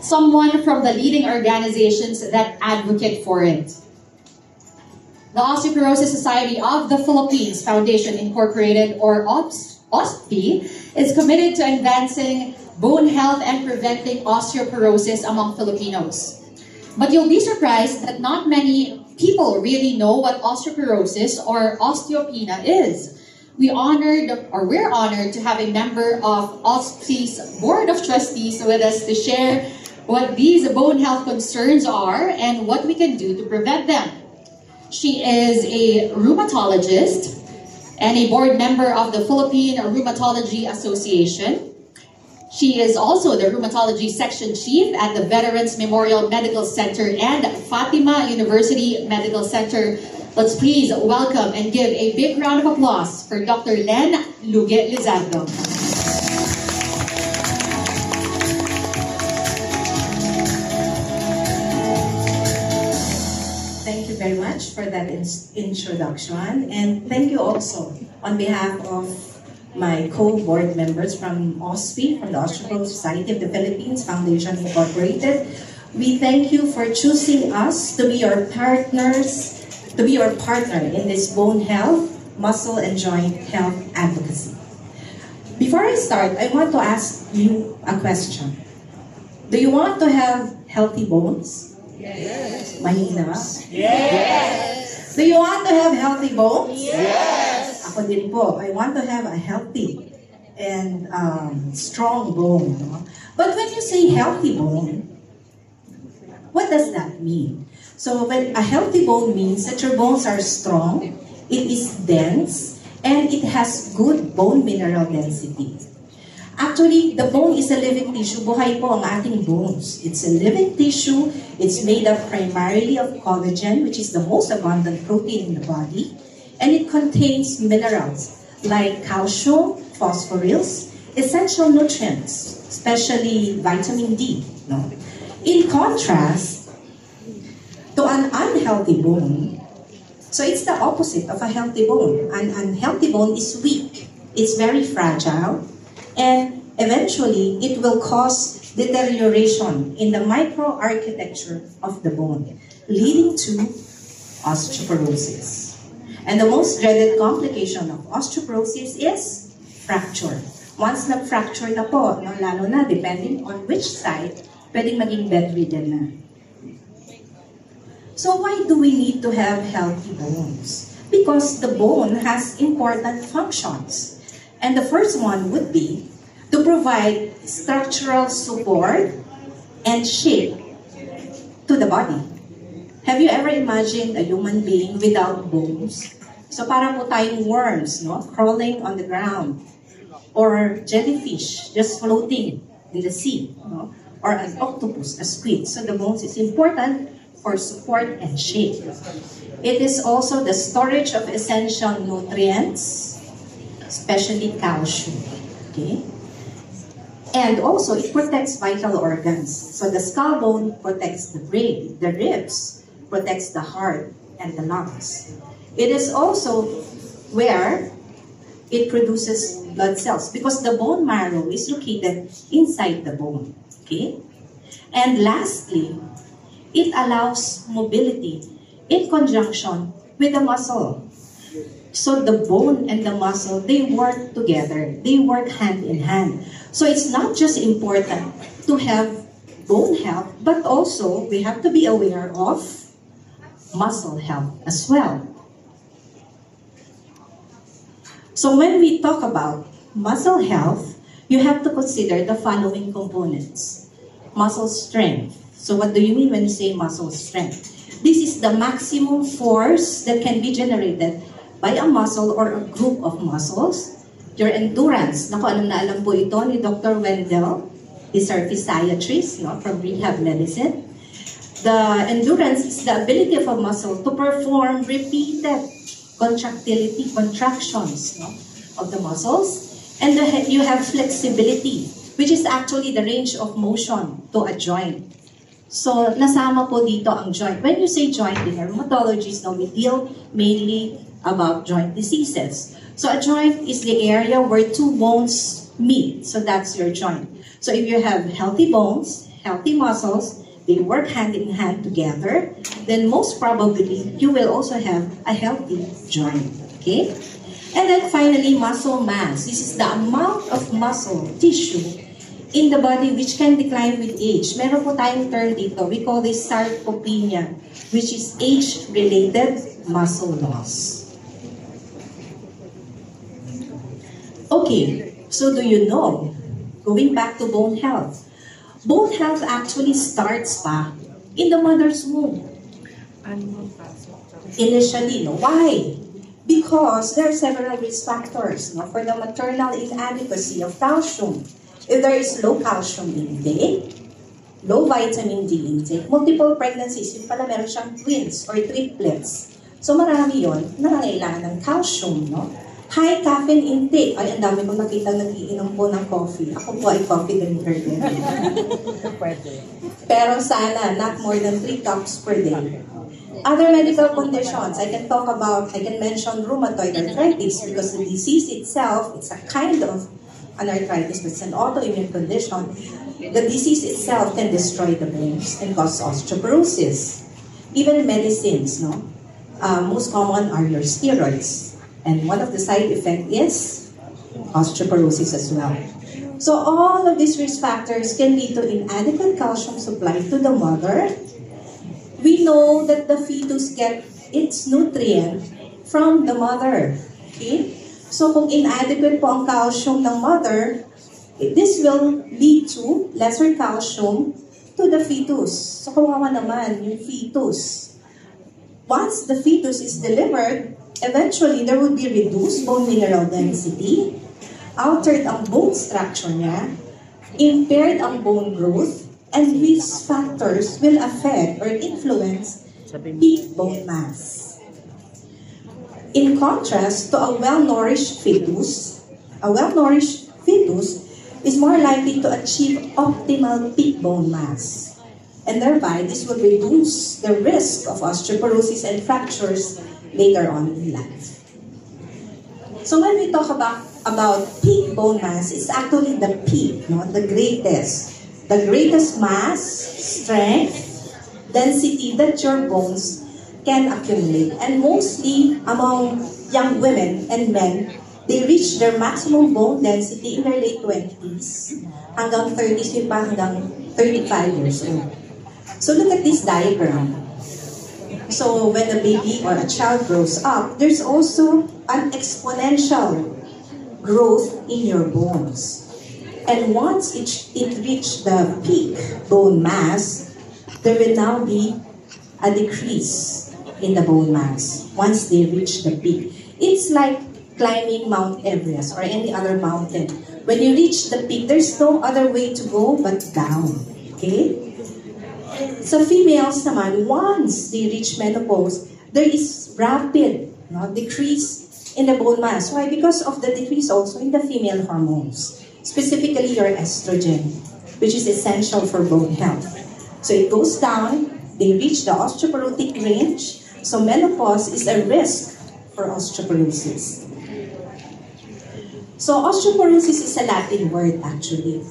someone from the leading organizations that advocate for it. The Osteoporosis Society of the Philippines Foundation Incorporated, or OSFI, is committed to advancing bone health and preventing osteoporosis among Filipinos. But you'll be surprised that not many people really know what osteoporosis or osteopenia is. We're honored to have a member of OSFI's Board of Trustees with us to share what these bone health concerns are and what we can do to prevent them. She is a rheumatologist and a board member of the Philippine Rheumatology Association. She is also the Rheumatology Section Chief at the Veterans Memorial Medical Center and Fatima University Medical Center. Let's please welcome and give a big round of applause for Dr. Len Luge Lizardo. Thank you very much for that introduction, and thank you also on behalf of my co-board members from OSFI, from the Osteoporosis Society of the Philippines Foundation Incorporated. We thank you for choosing us to be your partners, to be your partner in this bone health, muscle and joint health advocacy. Before I start, I want to ask you a question. Do you want to have healthy bones? Yes. Mahina? Yes. Do you want to have healthy bones? Yes. Ako din po, I want to have a healthy and strong bone. No? But when you say healthy bone, what does that mean? So when a healthy bone means that your bones are strong, it is dense, and it has good bone mineral density. Actually, the bone is a living tissue. Buhay po ang ating bones. It's a living tissue. It's made up primarily of collagen, which is the most abundant protein in the body. And it contains minerals like calcium, phosphorus, essential nutrients, especially vitamin D. No? In contrast to an unhealthy bone, so it's the opposite of a healthy bone. An unhealthy bone is weak. It's very fragile. And eventually, it will cause deterioration in the microarchitecture of the bone, leading to osteoporosis. And the most dreaded complication of osteoporosis is fracture. Once na-fracture na po, no, lalo na depending on which side, pwedeng maging bedridden na. So why do we need to have healthy bones? Because the bone has important functions. And the first one would be to provide structural support and shape to the body. Have you ever imagined a human being without bones? So para po tayong worms, no, crawling on the ground, or jellyfish just floating in the sea, no, or an octopus, a squid. So the bones is important for support and shape. It is also the storage of essential nutrients, especially calcium. Okay? And also, it protects vital organs. So the skull bone protects the brain, the ribs protects the heart and the lungs. It is also where it produces blood cells because the bone marrow is located inside the bone. Okay? And lastly, it allows mobility in conjunction with the muscle. So the bone and the muscle, they work together. They work hand in hand. So it's not just important to have bone health, but also we have to be aware of muscle health as well. So when we talk about muscle health, you have to consider the following components. Muscle strength. So what do you mean when you say muscle strength? This is the maximum force that can be generated by a muscle or a group of muscles. Your endurance. Naku, alam na alam po ito ni Dr. Wendell. He's our physiatrist, no, from rehab medicine. The endurance is the ability of a muscle to perform repeated contractions, no, of the muscles. And you have flexibility, which is actually the range of motion to a joint. So, nasama po dito ang joint. When you say joint, in rheumatologists, no, we deal mainly about joint diseases. So a joint is the area where two bones meet. So that's your joint. So if you have healthy bones, healthy muscles, they work hand in hand together, then most probably you will also have a healthy joint. Okay? And then finally, muscle mass. This is the amount of muscle tissue in the body which can decline with age. Meron po tayong term dito. We call this sarcopenia, which is age-related muscle loss. Okay, so do you know, going back to bone health actually starts pa in the mother's womb. Initially, no? Why? Because there are several risk factors, no, for the maternal inadequacy of calcium. If there is low calcium intake, low vitamin D intake, multiple pregnancies, yung pala meron siyang twins or triplets. So marami yun, nangangailangan ng calcium, no? High caffeine intake. Ay, ang dami kong nakita nag-iinom po ng coffee. Ako po ay coffee drinker din. Pero sana, not more than 3 cups per day. Other medical conditions, I can mention rheumatoid arthritis because the disease itself, it's a kind of an arthritis, but it's an autoimmune condition. The disease itself can destroy the bones and cause osteoporosis. Even medicines, no? Most common are your steroids. And one of the side effects is osteoporosis as well. So all of these risk factors can lead to inadequate calcium supply to the mother. We know that the fetus gets its nutrient from the mother. Okay? So kung inadequate po ang calcium ng mother, this will lead to lesser calcium to the fetus. So kawawa naman yung fetus. Once the fetus is delivered, eventually there will be reduced bone mineral density, altered ang bone structure niya, impaired ang bone growth, and these factors will affect or influence peak bone mass. In contrast to a well-nourished fetus is more likely to achieve optimal peak bone mass. And thereby, this will reduce the risk of osteoporosis and fractures later on in life. So when we talk about peak bone mass, it's actually the peak, no? the greatest mass, strength, density that your bones can accumulate. And mostly among young women and men, they reach their maximum bone density in their late 20s, hanggang 30s, yun pa hanggang 35 years old. So look at this diagram. So when a baby or a child grows up, there's also an exponential growth in your bones. And once it reached the peak bone mass, there will now be a decrease in the bone mass once they reach the peak. It's like climbing Mount Everest or any other mountain. When you reach the peak, there's no other way to go but down. Okay? So females naman, once they reach menopause, there is rapid decrease in the bone mass. Why? Because of the decrease also in the female hormones, specifically your estrogen, which is essential for bone health. So it goes down, they reach the osteoporotic range, so menopause is a risk for osteoporosis. So osteoporosis is a Latin word actually.